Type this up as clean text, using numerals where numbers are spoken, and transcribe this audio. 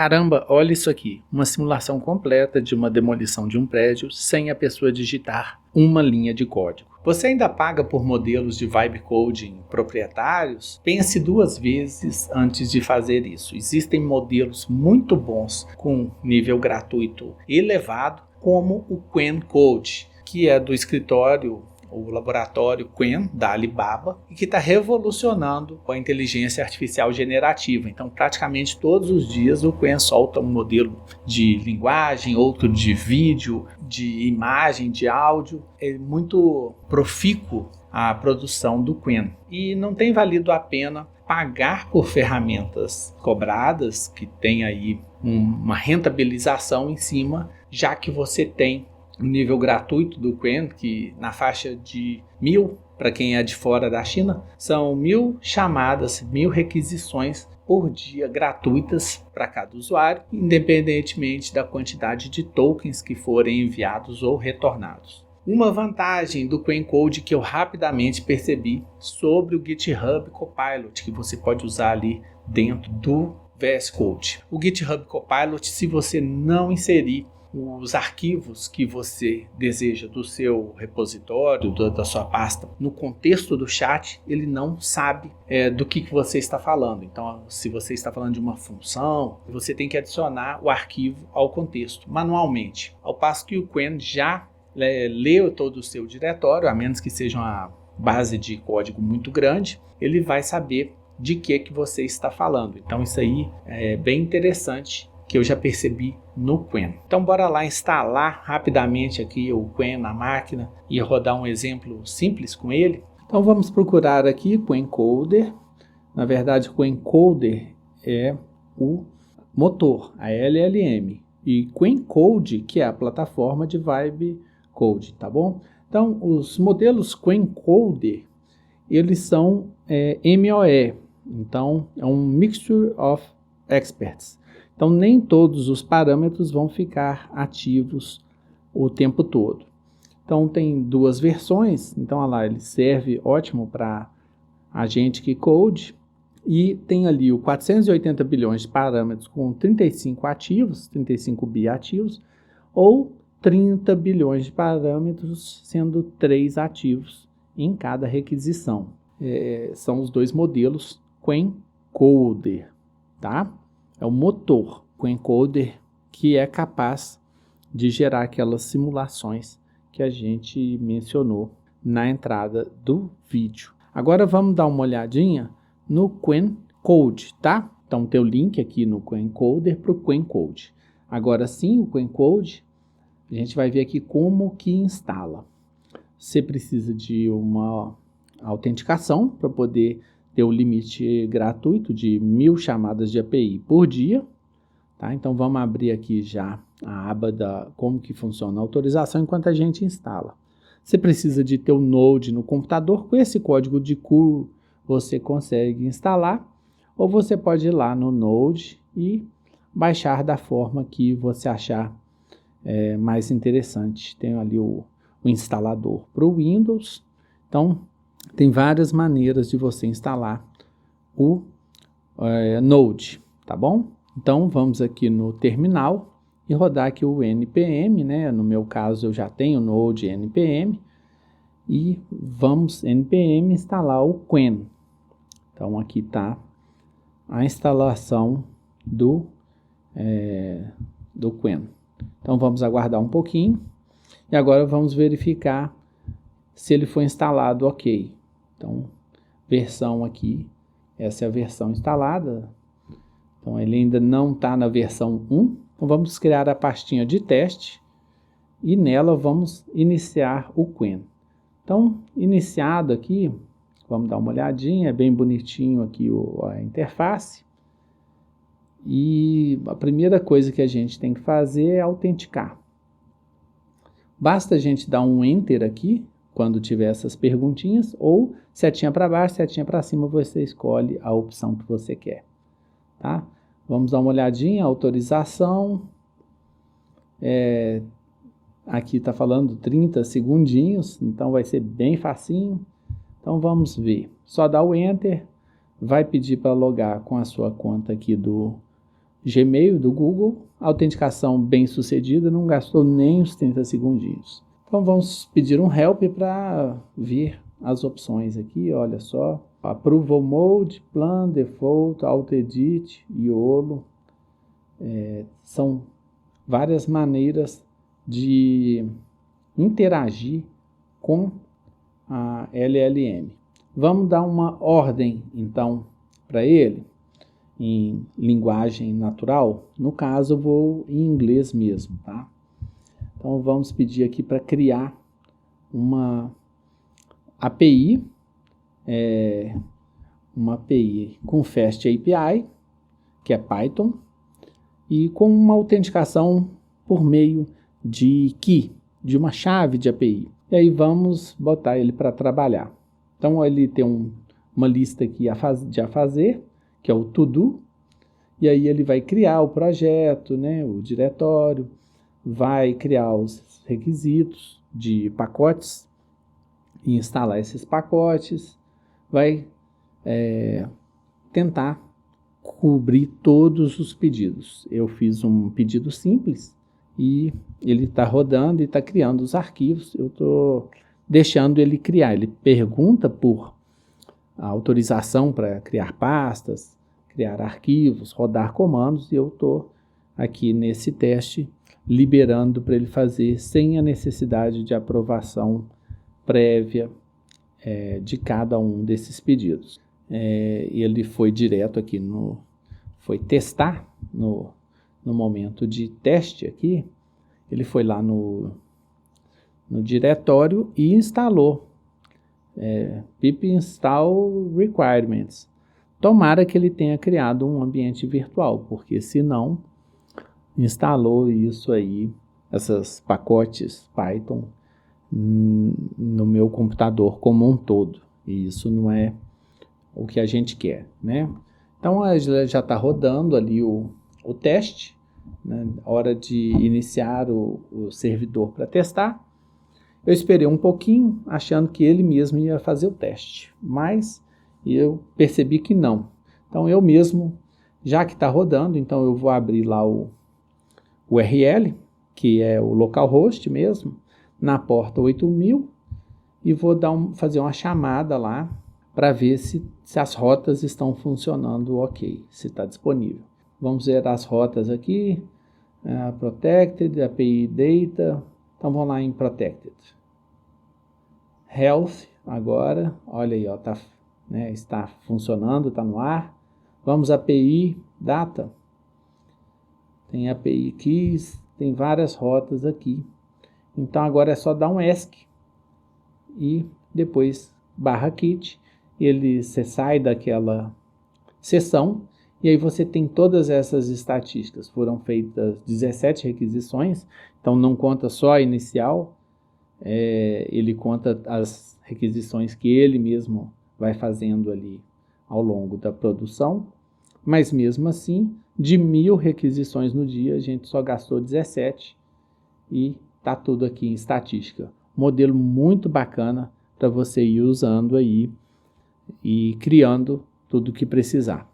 Caramba, olha isso aqui, uma simulação completa de uma demolição de um prédio sem a pessoa digitar uma linha de código. Você ainda paga por modelos de vibe coding proprietários? Pense duas vezes antes de fazer isso. Existem modelos muito bons com nível gratuito elevado, como o Qwen Code, que é do escritório o laboratório Qwen, da Alibaba, e que está revolucionando a inteligência artificial generativa. Então, praticamente todos os dias o Qwen solta um modelo de linguagem, outro de vídeo, de imagem, de áudio. É muito profícuo a produção do Qwen. E não tem valido a pena pagar por ferramentas cobradas, que tem aí uma rentabilização em cima, já que você tem o nível gratuito do Qwen, que na faixa de 1.000, para quem é de fora da China, são 1.000 chamadas, 1.000 requisições por dia gratuitas para cada usuário, independentemente da quantidade de tokens que forem enviados ou retornados. Uma vantagem do Qwen Code que eu rapidamente percebi sobre o GitHub Copilot, que você pode usar ali dentro do VS Code. O GitHub Copilot, se você não inserir os arquivos que você deseja do seu repositório, da sua pasta, no contexto do chat, ele não sabe do que você está falando. Então, se você está falando de uma função, você tem que adicionar o arquivo ao contexto, manualmente. Ao passo que o Qwen já leu todo o seu diretório, a menos que seja uma base de código muito grande, ele vai saber de que você está falando. Então, isso aí é bem interessante, que eu já percebi no Qwen. Então bora lá instalar rapidamente aqui o Qwen na máquina e rodar um exemplo simples com ele. Então vamos procurar aqui Qwen Coder. Na verdade, o Qwen Coder é o motor, a LLM, e Qwen Code, que é a plataforma de Vibe Code, tá bom? Então os modelos Qwen Coder, eles são MOE, então é um Mixture of Experts. Então, nem todos os parâmetros vão ficar ativos o tempo todo. Então, tem duas versões. Então, olha lá, ele serve ótimo para a gente que code. E tem ali o 480 bilhões de parâmetros com 35 ativos, 35 bi ativos, ou 30 bilhões de parâmetros, sendo 3 ativos em cada requisição. São os dois modelos Qwen Coder, tá? É o motor Qwen Coder que é capaz de gerar aquelas simulações que a gente mencionou na entrada do vídeo. Agora vamos dar uma olhadinha no Qwen Code, tá? Então tem o link aqui no Qwen Coder para o Qwen Code. Agora sim, o Qwen Code, a gente vai ver aqui como que instala. Você precisa de uma autenticação para poder ter o limite gratuito de 1.000 chamadas de API por dia, tá? Então vamos abrir aqui já a aba da como que funciona a autorização enquanto a gente instala. Você precisa de ter o Node no computador. Com esse código de curl você consegue instalar, ou você pode ir lá no Node e baixar da forma que você achar mais interessante. Tem ali o instalador para o Windows. Então tem várias maneiras de você instalar o Node, tá bom? Então vamos aqui no terminal e rodar aqui o npm, né? No meu caso eu já tenho o Node npm e vamos npm instalar o Qwen. Então aqui está a instalação do Qwen. Então vamos aguardar um pouquinho e agora vamos verificar se ele foi instalado ok. Então, versão aqui, essa é a versão instalada. Então, ele ainda não está na versão 1. Então, vamos criar a pastinha de teste e nela vamos iniciar o Qwen. Então, iniciado aqui, vamos dar uma olhadinha, é bem bonitinho aqui a interface. E a primeira coisa que a gente tem que fazer é autenticar. Basta a gente dar um Enter aqui, quando tiver essas perguntinhas, ou setinha para baixo, setinha para cima, você escolhe a opção que você quer, tá? Vamos dar uma olhadinha, autorização, aqui está falando 30 segundinhos, então vai ser bem facinho. Então vamos ver, só dá o Enter, vai pedir para logar com a sua conta aqui do Gmail do Google, autenticação bem sucedida, não gastou nem os 30 segundinhos. Então vamos pedir um help para ver as opções aqui, olha só. Approval Mode, Plan, Default, Auto Edit, YOLO. São várias maneiras de interagir com a LLM. Vamos dar uma ordem, então, para ele, em linguagem natural. No caso, eu vou em inglês mesmo, tá? Então, vamos pedir aqui para criar uma API, com Fast API, que é Python, e com uma autenticação por meio de key, de uma chave de API. E aí vamos botar ele para trabalhar. Então ele tem uma lista aqui de a fazer, que é o to-do, e aí ele vai criar o projeto, né, o diretório, vai criar os requisitos de pacotes, e instalar esses pacotes, vai tentar cobrir todos os pedidos. Eu fiz um pedido simples e ele está rodando e está criando os arquivos. Eu estou deixando ele criar. Ele pergunta por autorização para criar pastas, criar arquivos, rodar comandos, e eu estou aqui nesse teste liberando para ele fazer sem a necessidade de aprovação prévia de cada um desses pedidos. Ele foi direto aqui foi testar no momento de teste aqui, ele foi lá no diretório e instalou pip install requirements. Tomara que ele tenha criado um ambiente virtual, porque se não, instalou isso aí, esses pacotes Python no meu computador como um todo, e isso não é o que a gente quer, né? Então já está rodando ali o teste, né? Hora de iniciar o servidor para testar. Eu esperei um pouquinho, achando que ele mesmo ia fazer o teste, mas eu percebi que não. Então eu mesmo, já que está rodando, então eu vou abrir lá o URL, que é o localhost mesmo, na porta 8000, e vou fazer uma chamada lá para ver se as rotas estão funcionando ok, se está disponível. Vamos ver as rotas aqui, Protected, API Data, então vamos lá em Protected. Health, agora, olha aí, ó, está funcionando, está no ar. Vamos API Data, tem API Keys, tem várias rotas aqui. Então agora é só dar um ESC e depois /kit, você sai daquela seção e aí você tem todas essas estatísticas. Foram feitas 17 requisições, então não conta só a inicial, ele conta as requisições que ele mesmo vai fazendo ali ao longo da produção, mas mesmo assim, de 1000 requisições no dia, a gente só gastou 17 e está tudo aqui em estatística. Modelo muito bacana para você ir usando aí e criando tudo o que precisar.